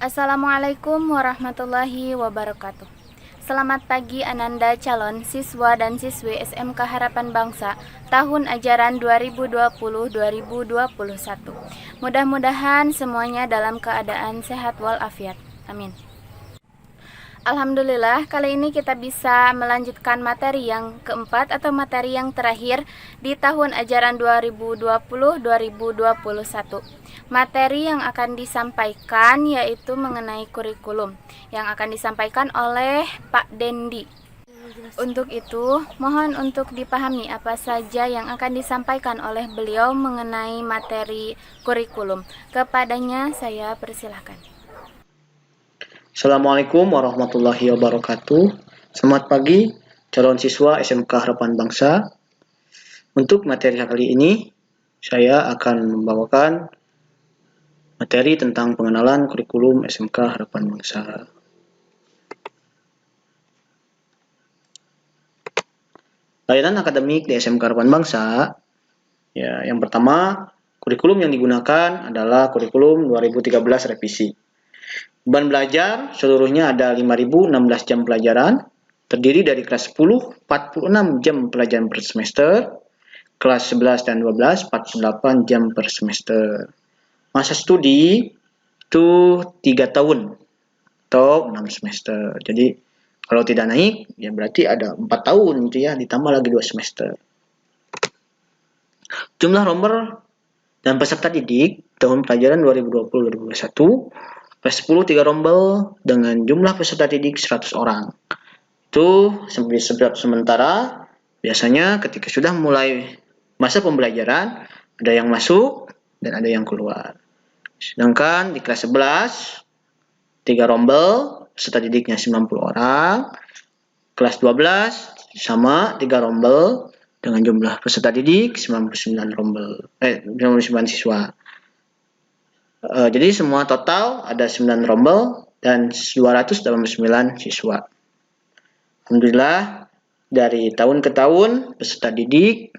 Assalamualaikum warahmatullahi wabarakatuh. Selamat pagi Ananda calon siswa dan siswi SMK Harapan Bangsa tahun ajaran 2020-2021. Mudah-mudahan semuanya dalam keadaan sehat walafiat. Amin. Alhamdulillah, kali ini kita bisa melanjutkan materi yang keempat atau materi yang terakhir di tahun ajaran 2020-2021. Materi yang akan disampaikan yaitu mengenai kurikulum yang akan disampaikan oleh Pak Dendi. Untuk itu, mohon untuk dipahami apa saja yang akan disampaikan oleh beliau mengenai materi kurikulum. Kepadanya saya persilahkan. Assalamualaikum warahmatullahi wabarakatuh. Selamat pagi calon siswa SMK Harapan Bangsa. Untuk materi kali ini, saya akan membawakan materi tentang pengenalan kurikulum SMK Harapan Bangsa. Layanan akademik di SMK Harapan Bangsa, yang pertama, kurikulum yang digunakan adalah kurikulum 2013 revisi. Beban belajar seluruhnya ada 5.016 jam pelajaran, terdiri dari kelas 10, 46 jam pelajaran per semester, kelas 11 dan 12, 48 jam per semester. Masa studi itu 3 tahun atau 6 semester. Jadi kalau tidak naik, ya berarti ada 4 tahun gitu ya, ditambah lagi 2 semester. Jumlah rombel dan peserta didik tahun pelajaran 2020-2021, kelas 10 3 rombel dengan jumlah peserta didik 100 orang. Itu sementara biasanya ketika sudah mulai masa pembelajaran ada yang masuk dan ada yang keluar. Sedangkan di kelas 11 3 rombel peserta didiknya 90 orang. Kelas 12 sama 3 rombel dengan jumlah peserta didik 99 siswa. Jadi semua total ada 9 rombel dan 289 siswa. Alhamdulillah dari tahun ke tahun peserta didik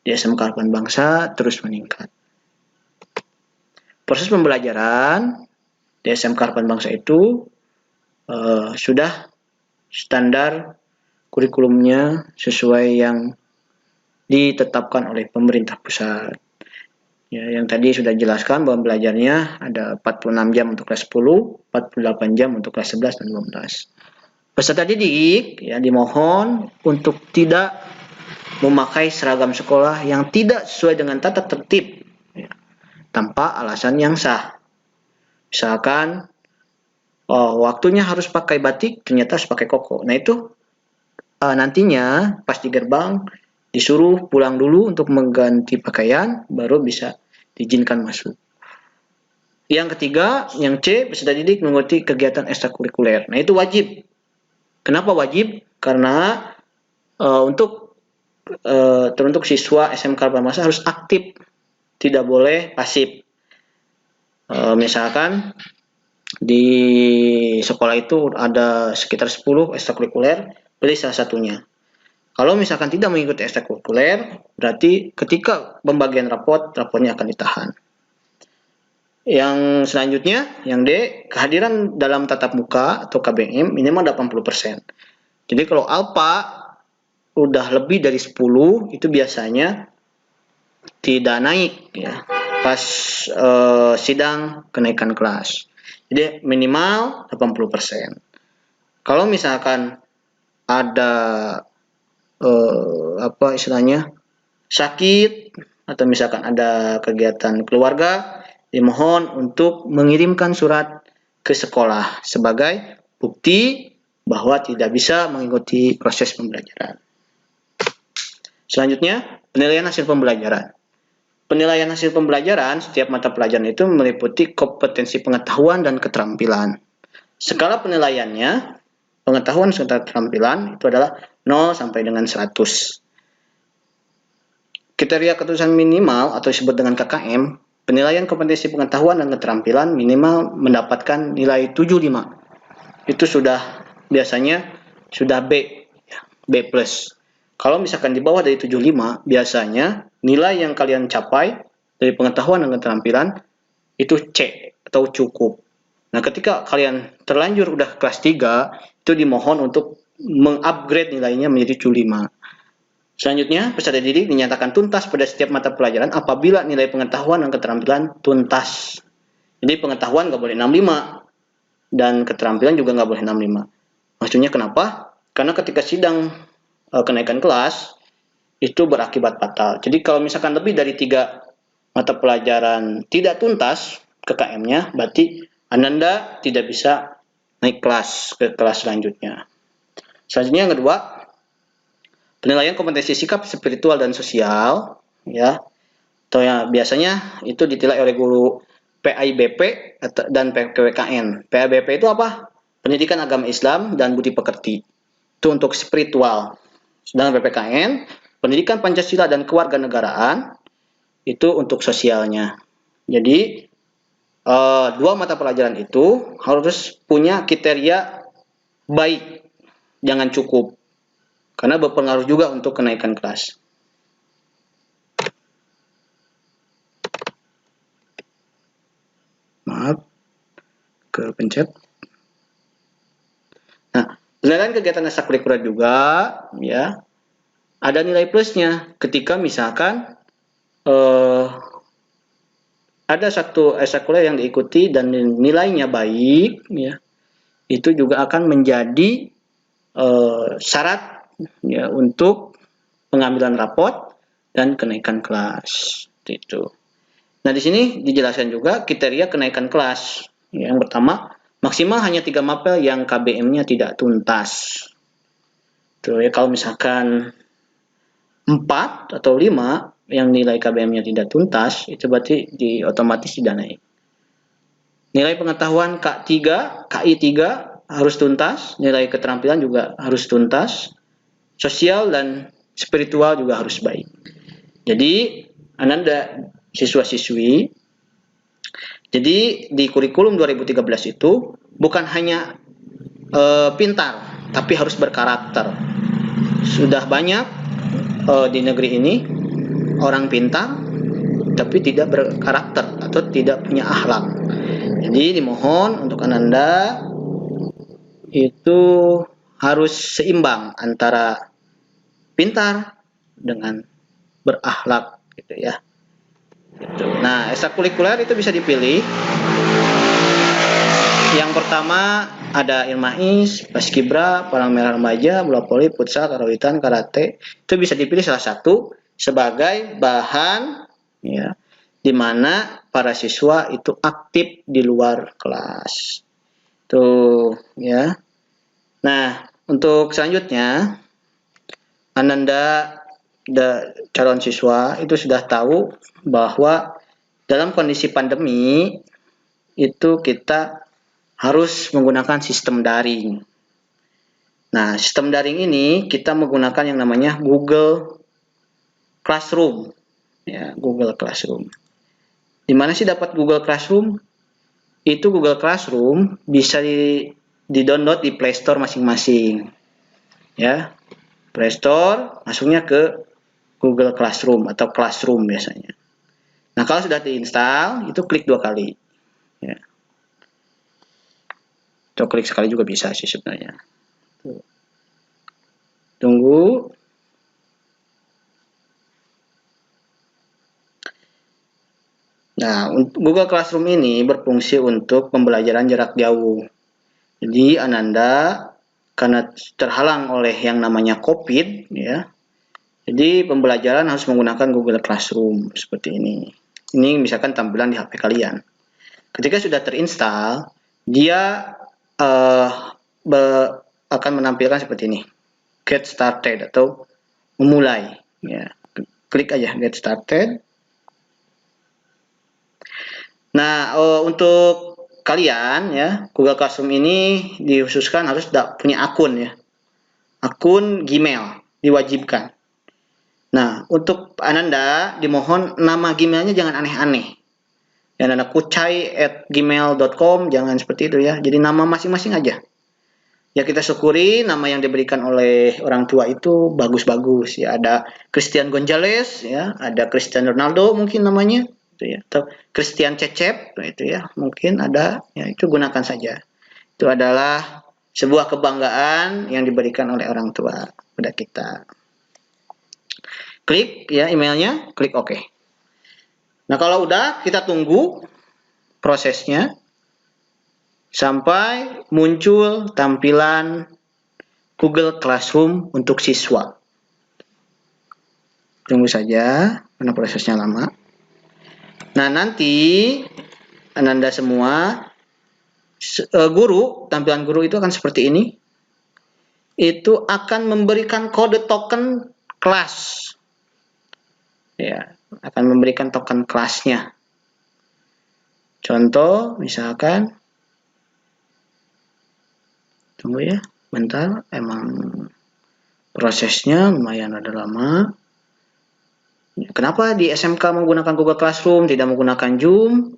di SMK Harapan Bangsa terus meningkat. Proses pembelajaran di SMK Harapan Bangsa itu sudah standar kurikulumnya sesuai yang ditetapkan oleh pemerintah pusat. Ya, yang tadi sudah jelaskan bahwa belajarnya ada 46 jam untuk kelas 10, 48 jam untuk kelas 11 dan 12. Peserta didik ya dimohon untuk tidak memakai seragam sekolah yang tidak sesuai dengan tata tertib ya, tanpa alasan yang sah. Misalkan waktunya harus pakai batik, ternyata harus pakai koko. Nah itu nantinya pas di gerbang disuruh pulang dulu untuk mengganti pakaian, baru bisa diizinkan masuk. Yang ketiga, yang C, peserta didik mengikuti kegiatan ekstrakurikuler. Nah itu wajib. Kenapa wajib? Karena teruntuk siswa SMK Harapan Bangsa harus aktif, tidak boleh pasif. Misalkan di sekolah itu ada sekitar 10 ekstrakurikuler, pilih salah satunya. Kalau misalkan tidak mengikuti ekstrakurikuler, berarti ketika pembagian rapotnya akan ditahan. Yang selanjutnya, yang D, kehadiran dalam tatap muka atau KBM minimal 80%. Jadi kalau ALPA udah lebih dari 10, itu biasanya tidak naik ya pas sidang kenaikan kelas. Jadi minimal 80%. Kalau misalkan ada sakit atau misalkan ada kegiatan keluarga, dimohon untuk mengirimkan surat ke sekolah sebagai bukti bahwa tidak bisa mengikuti proses pembelajaran. Selanjutnya, penilaian hasil pembelajaran. Penilaian hasil pembelajaran setiap mata pelajaran itu meliputi kompetensi pengetahuan dan keterampilan. Skala penilaiannya, pengetahuan serta keterampilan itu adalah 0 sampai dengan 100. Kriteria kelulusan minimal atau disebut dengan KKM, penilaian kompetensi pengetahuan dan keterampilan minimal mendapatkan nilai 75. Itu sudah biasanya sudah B, B+. Kalau misalkan di bawah dari 75, biasanya nilai yang kalian capai dari pengetahuan dan keterampilan itu C atau cukup. Nah, ketika kalian terlanjur udah kelas 3, itu dimohon untuk mengupgrade nilainya menjadi C5. Selanjutnya, peserta didik dinyatakan tuntas pada setiap mata pelajaran apabila nilai pengetahuan dan keterampilan tuntas. Jadi pengetahuan nggak boleh 65 dan keterampilan juga nggak boleh 65. Maksudnya kenapa? Karena ketika sidang kenaikan kelas itu berakibat fatal. Jadi kalau misalkan lebih dari 3 mata pelajaran tidak tuntas KKM-nya, berarti Ananda tidak bisa naik kelas ke kelas selanjutnya. Selanjutnya yang kedua, penilaian kompetensi sikap spiritual dan sosial, ya. Atau ya biasanya itu ditilai oleh guru PAIBP dan PWKN. PAIBP itu apa? Pendidikan Agama Islam dan Budi Pekerti. Itu untuk spiritual. Sedangkan PPKN, pendidikan Pancasila dan kewarganegaraan, itu untuk sosialnya. Jadi 2 mata pelajaran itu harus punya kriteria baik, jangan cukup, karena berpengaruh juga untuk kenaikan kelas. Maaf, kepencet. Nah, penilaian kegiatan ekstrakurikuler juga, ya, ada nilai plusnya ketika misalkan ada satu ekstrakurikuler yang diikuti dan nilainya baik, ya, itu juga akan menjadi syarat, ya, untuk pengambilan rapot dan kenaikan kelas. Itu. Nah, di sini dijelaskan juga kriteria kenaikan kelas. Yang pertama, maksimal hanya 3 mapel yang KBM-nya tidak tuntas. Tuh, ya, kalau misalkan 4 atau 5 yang nilai KBM-nya tidak tuntas, itu berarti otomatis tidak naik. Nilai pengetahuan KI 3 harus tuntas, nilai keterampilan juga harus tuntas, sosial dan spiritual juga harus baik. Jadi, Ananda siswa-siswi, jadi di kurikulum 2013 itu bukan hanya pintar, tapi harus berkarakter. Sudah banyak di negeri ini orang pintar tapi tidak berkarakter atau tidak punya akhlak. Jadi dimohon untuk Ananda itu harus seimbang antara pintar dengan berakhlak, gitu ya. Gitu. Nah, ekstrakurikuler itu bisa dipilih. Yang pertama ada Ilmais, Paskibra, Palang Merah Remaja, Bola Voli, Futsal, Karawitan, Karate. Itu bisa dipilih salah satu sebagai bahan, ya, di mana para siswa itu aktif di luar kelas. Tuh, ya. Nah, untuk selanjutnya, Ananda calon siswa itu sudah tahu bahwa dalam kondisi pandemi itu kita harus menggunakan sistem daring. Nah, sistem daring ini kita menggunakan yang namanya Google Classroom. Ya, Google Classroom. Di mana sih dapat Google Classroom? Itu Google Classroom bisa di-download di Play Store masing-masing. Ya, Play Store, masuknya ke Google Classroom atau Classroom biasanya. Nah, kalau sudah diinstal, itu klik 2 kali. Ya. Atau klik sekali juga bisa sih sebenarnya. Tunggu. Nah, Google Classroom ini berfungsi untuk pembelajaran jarak jauh. Jadi Ananda karena terhalang oleh yang namanya COVID, ya. Jadi pembelajaran harus menggunakan Google Classroom seperti ini. Ini misalkan tampilan di HP kalian. Ketika sudah terinstall, dia akan menampilkan seperti ini. Get started atau memulai, ya. Klik aja get started. Nah, untuk kalian, ya, Google Classroom ini dikhususkan harus punya akun, ya. Akun Gmail diwajibkan. Nah, untuk Ananda dimohon nama Gmailnya jangan aneh-aneh. Yang Ananda kucai@gmail.com, jangan seperti itu, ya. Jadi nama masing-masing aja. Ya, kita syukuri nama yang diberikan oleh orang tua itu bagus-bagus, ya. Ada Christian Gonzalez, ya, ada Cristiano Ronaldo mungkin namanya. gitu ya, atau Christian Cecep itu ya, mungkin ada ya, itu gunakan saja. Itu adalah sebuah kebanggaan yang diberikan oleh orang tua pada kita. Klik ya emailnya, klik OK. Nah, kalau udah, kita tunggu prosesnya sampai muncul tampilan Google Classroom untuk siswa. Tunggu saja, karena prosesnya lama. Nah, nanti Ananda semua, tampilan guru itu akan seperti ini. Itu akan memberikan kode token kelas. Ya, akan memberikan token kelasnya. Contoh, misalkan, tunggu ya, bentar, emang prosesnya lumayan ada lama. Kenapa di SMK menggunakan Google Classroom, tidak menggunakan Zoom,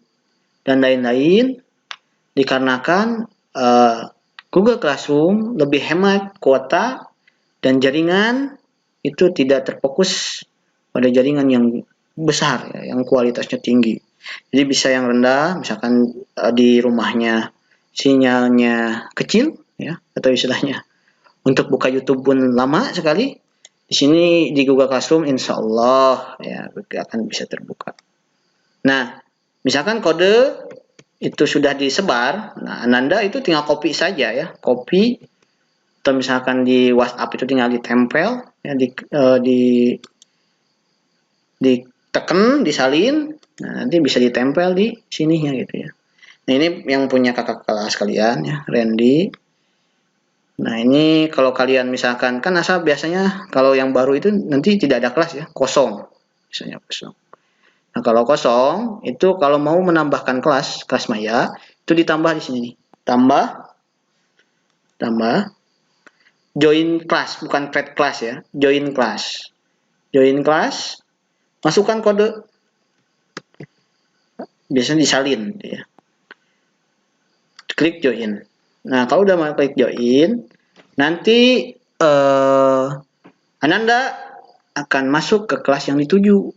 dan lain-lain? Dikarenakan Google Classroom lebih hemat kuota dan jaringan itu tidak terfokus pada jaringan yang besar, ya, yang kualitasnya tinggi. Jadi bisa yang rendah, misalkan di rumahnya sinyalnya kecil, ya, atau istilahnya untuk buka YouTube pun lama sekali. Di sini di Google Classroom, insya Allah ya akan bisa terbuka. Nah, misalkan kode itu sudah disebar, nah Ananda itu tinggal copy saja ya, copy, atau misalkan di WhatsApp itu tinggal ditempel, ya, ditekan, disalin, nah nanti bisa ditempel di sininya gitu ya. Nah, ini yang punya kakak kelas kalian ya, Randy. Nah, ini kalau kalian misalkan, kan asal biasanya kalau yang baru itu nanti tidak ada kelas ya, kosong, misalnya kosong. Nah, kalau kosong itu kalau mau menambahkan kelas maya itu ditambah di sini nih. Tambah join class, bukan create class ya. Join class. Join class, masukkan kode. Biasanya disalin ya. Klik join. Nah, kalau udah mau klik join, nanti Ananda akan masuk ke kelas yang dituju.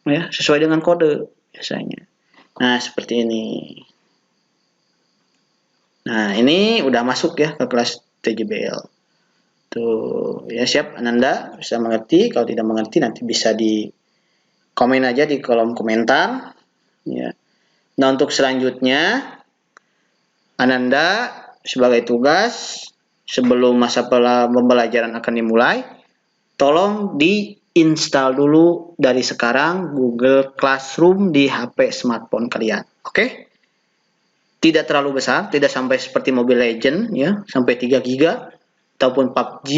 Ya, sesuai dengan kode biasanya. Nah, seperti ini. Nah, ini udah masuk ya ke kelas TJBL. Tuh, ya siap Ananda bisa mengerti. Kalau tidak mengerti nanti bisa di komen aja di kolom komentar. Ya. Nah, untuk selanjutnya Ananda sebagai tugas sebelum masa pembelajaran akan dimulai, tolong diinstal dulu dari sekarang Google Classroom di HP smartphone kalian. Oke? Tidak terlalu besar, tidak sampai seperti Mobile Legends ya, sampai 3 GB ataupun PUBG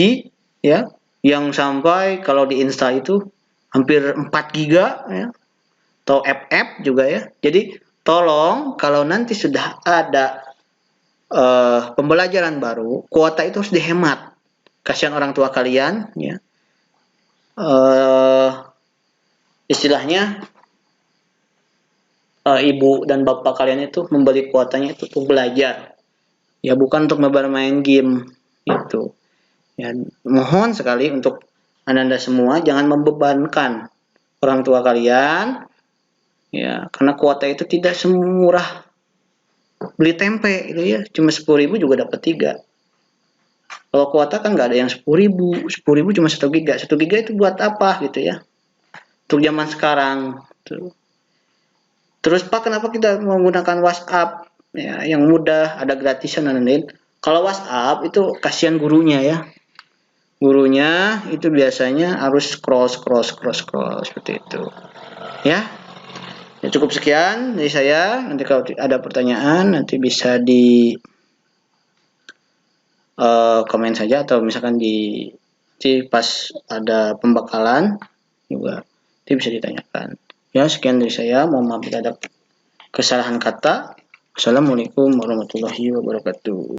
ya, yang sampai kalau diinstal itu hampir 4 GB ya. Atau FF juga ya. Jadi tolong kalau nanti sudah ada pembelajaran baru, kuota itu harus dihemat. Kasihan orang tua kalian ya. Istilahnya ibu dan bapak kalian itu membeli kuotanya itu untuk belajar ya, bukan untuk bermain game itu ya. Mohon sekali untuk Ananda semua jangan membebankan orang tua kalian ya, karena kuota itu tidak semurah beli tempe itu ya, cuma 10.000 juga dapat 3. Kalau kuota kan nggak ada yang 10.000 cuma 1 giga. 1 giga itu buat apa gitu ya, untuk zaman sekarang tuh. Terus Pak, kenapa kita menggunakan WhatsApp ya, yang mudah, ada gratisan dan lain-lain. Kalau WhatsApp itu kasihan gurunya ya. Gurunya itu biasanya harus scroll seperti itu. Ya. Ya, cukup sekian dari saya. Nanti kalau ada pertanyaan nanti bisa di komen saja, atau misalkan di pas ada pembekalan juga itu bisa ditanyakan. Ya, sekian dari saya. Mohon maaf bila ada kesalahan kata. Assalamualaikum warahmatullahi wabarakatuh.